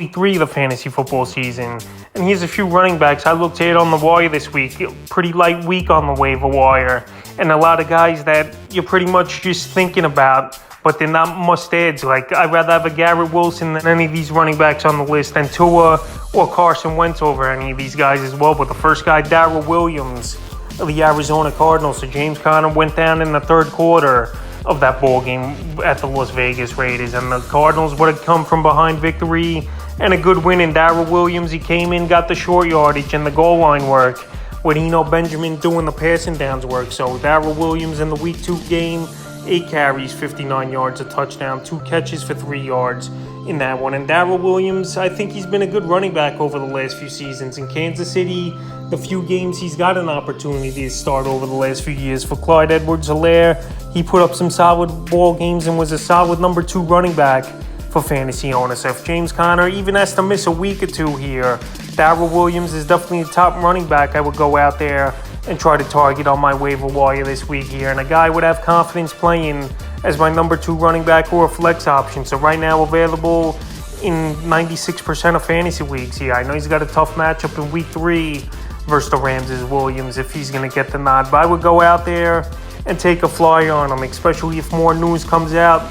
Week 3 of the fantasy football season. And here's a few running backs I looked at on the wire this week. Pretty light week on the waiver wire. And a lot of guys that you're pretty much just thinking about, but they're not must-adds. Like, I'd rather have a Garrett Wilson than any of these running backs on the list, and Tua or Carson Wentz over any of these guys as well. But the first guy, Daryl Williams of the Arizona Cardinals. So James Conner went down in the third quarter of that ball game at the Las Vegas Raiders, and the Cardinals would have come from behind victory and a good win. And Daryl Williams, he came in, got the short yardage and the goal line work, with Benjamin doing the passing downs work. So Daryl Williams in the Week 2 game, 8 carries, 59 yards, a touchdown, 2 catches for 3 yards in that one. And Daryl Williams, I think he's been a good running back over the last few seasons. In Kansas City, the few games he's got an opportunity to start over the last few years. For Clyde Edwards-Helaire, he put up some solid ball games and was a solid number 2 running back for fantasy owners. So if James Conner even has to miss a week or two here, Daryl Williams is definitely a top running back I would go out there and try to target on my waiver wire this week here. And a guy would have confidence playing as my number 2 running back or a flex option. So right now available in 96% of fantasy leagues here. I know he's got a tough matchup in Week 3 versus the Rams is Williams if he's going to get the nod. But I would go out there and take a flyer on him, especially if more news comes out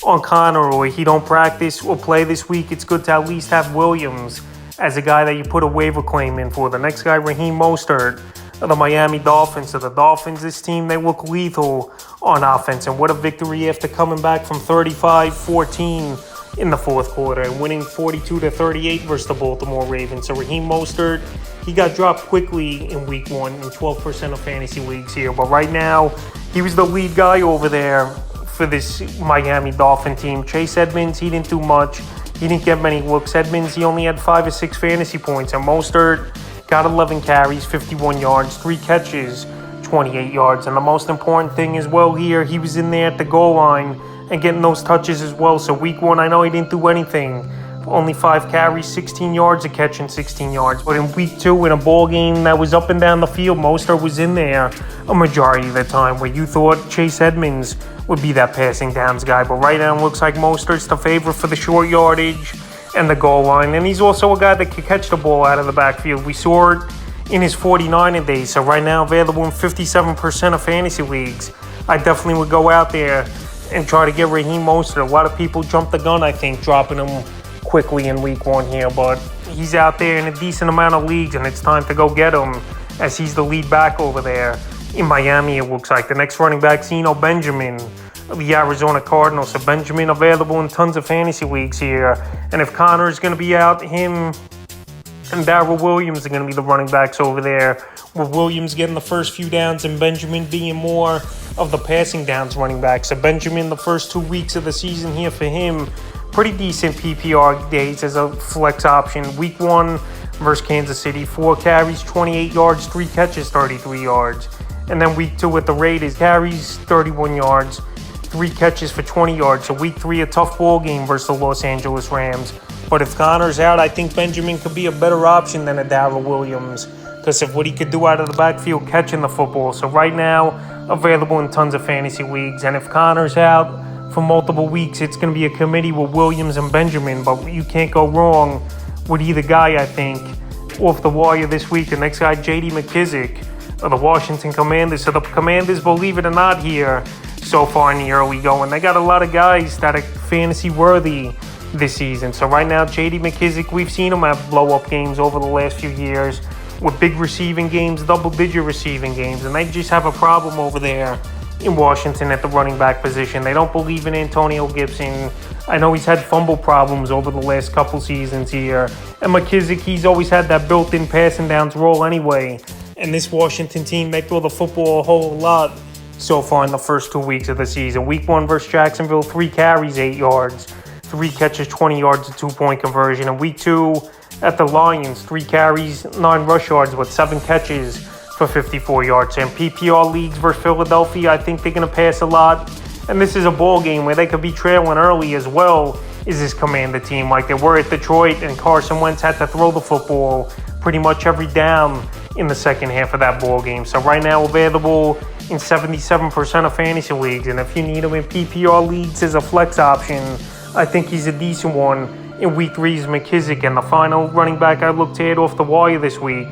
on Conner or he don't practice or play this week. It's good to at least have Williams as a guy that you put a waiver claim in for. The next guy, Raheem Mostert of the Miami Dolphins. So the Dolphins, this team, they look lethal on offense. And what a victory after coming back from 35-14 in the fourth quarter and winning 42-38 versus the Baltimore Ravens. So Raheem Mostert, he got dropped quickly in Week 1 in 12% of fantasy leagues here. But right now, he was the lead guy over there for this Miami Dolphin team. Chase Edmonds, he didn't do much. He didn't get many looks. Edmonds, he only had 5 or 6 fantasy points. And Mostert got 11 carries, 51 yards, 3 catches, 28 yards. And the most important thing as well here, he was in there at the goal line and getting those touches as well. So Week 1, I know he didn't do anything. Only 5 carries, 16 yards a catch and 16 yards. But in Week 2, in a ball game that was up and down the field, Mostert was in there a majority of the time, where you thought Chase Edmonds would be that passing downs guy. But right now it looks like Mostert's the favorite for the short yardage and the goal line. And he's also a guy that can catch the ball out of the backfield. We saw it in his 49er days. So right now available in 57% of fantasy leagues. I definitely would go out there and try to get Raheem Mostert. A lot of people jumped the gun, I think, dropping him quickly in Week 1 here. But he's out there in a decent amount of leagues, and it's time to go get him as he's the lead back over there in Miami, it looks like. The next running back, Kelvin Benjamin of the Arizona Cardinals. So Benjamin available in tons of fantasy leagues here. And if Conner is going to be out, him and Daryl Williams are going to be the running backs over there, with Williams getting the first few downs and Benjamin being more of the passing downs running back. So Benjamin, the first 2 weeks of the season here for him, pretty decent PPR days as a flex option. Week 1 versus Kansas City, 4 carries, 28 yards, 3 catches, 33 yards. And then Week 2 with the Raiders, carries, 31 yards, 3 catches for 20 yards. So Week 3, a tough ball game versus the Los Angeles Rams. But if Conner's out, I think Benjamin could be a better option than a Daryl Williams because of what he could do out of the backfield catching the football. So right now, available in tons of fantasy leagues. And if Conner's out for multiple weeks, it's going to be a committee with Williams and Benjamin. But you can't go wrong with either guy, I think, off the wire this week. The next guy, J.D. McKissic of the Washington Commanders. So the Commanders, believe it or not, here so far in the early going, they got a lot of guys that are fantasy worthy this season. So right now, J.D. McKissic, we've seen him have blow-up games over the last few years with big receiving games, double-digit receiving games, and they just have a problem over there in Washington at the running back position. They don't believe in Antonio Gibson. I know he's had fumble problems over the last couple seasons here. And McKissic, he's always had that built-in passing downs role anyway. And this Washington team, they throw the football a whole lot so far in the first 2 weeks of the season. Week 1 versus Jacksonville, 3 carries, 8 yards. 3 catches, 20 yards, a 2-point conversion. And Week 2 at the Lions, 3 carries, 9 rush yards with 7 catches for 54 yards. And PPR leagues versus Philadelphia, I think they're going to pass a lot. And this is a ball game where they could be trailing early as well as this Commander team, like they were at Detroit, and Carson Wentz had to throw the football pretty much every down in the second half of that ball game. So right now available in 77% of fantasy leagues. And if you need him in PPR leagues as a flex option, I think he's a decent one In week 3 is McKissic, and the final running back I look to add off the wire this week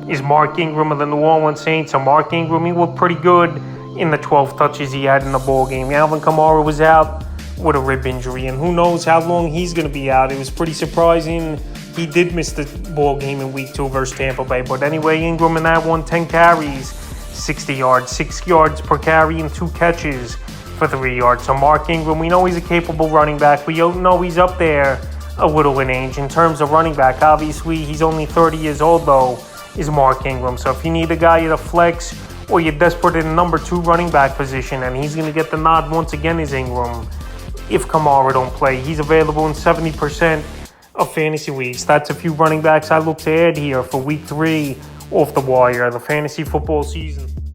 is Mark Ingram of the New Orleans Saints. So Mark Ingram, he looked pretty good in the 12 touches he had in the ball game. Alvin Kamara was out with a rib injury, and who knows how long he's going to be out. It was pretty surprising he did miss the ball game in week 2 versus Tampa Bay. But anyway, Ingram in that one, 10 carries, 60 yards, 6 yards per carry, and 2 catches for 3 yards. So Mark Ingram, we know he's a capable running back. We know he's up there a little in age. In terms of running back, obviously, he's only 30 years old, though, is Mark Ingram. So if you need a guy at a flex or you're desperate in the number 2 running back position, and he's going to get the nod once again, is Ingram. If Kamara don't play, he's available in 70% of fantasy leagues. That's a few running backs I look to add here for week 3 off the wire, the fantasy football season.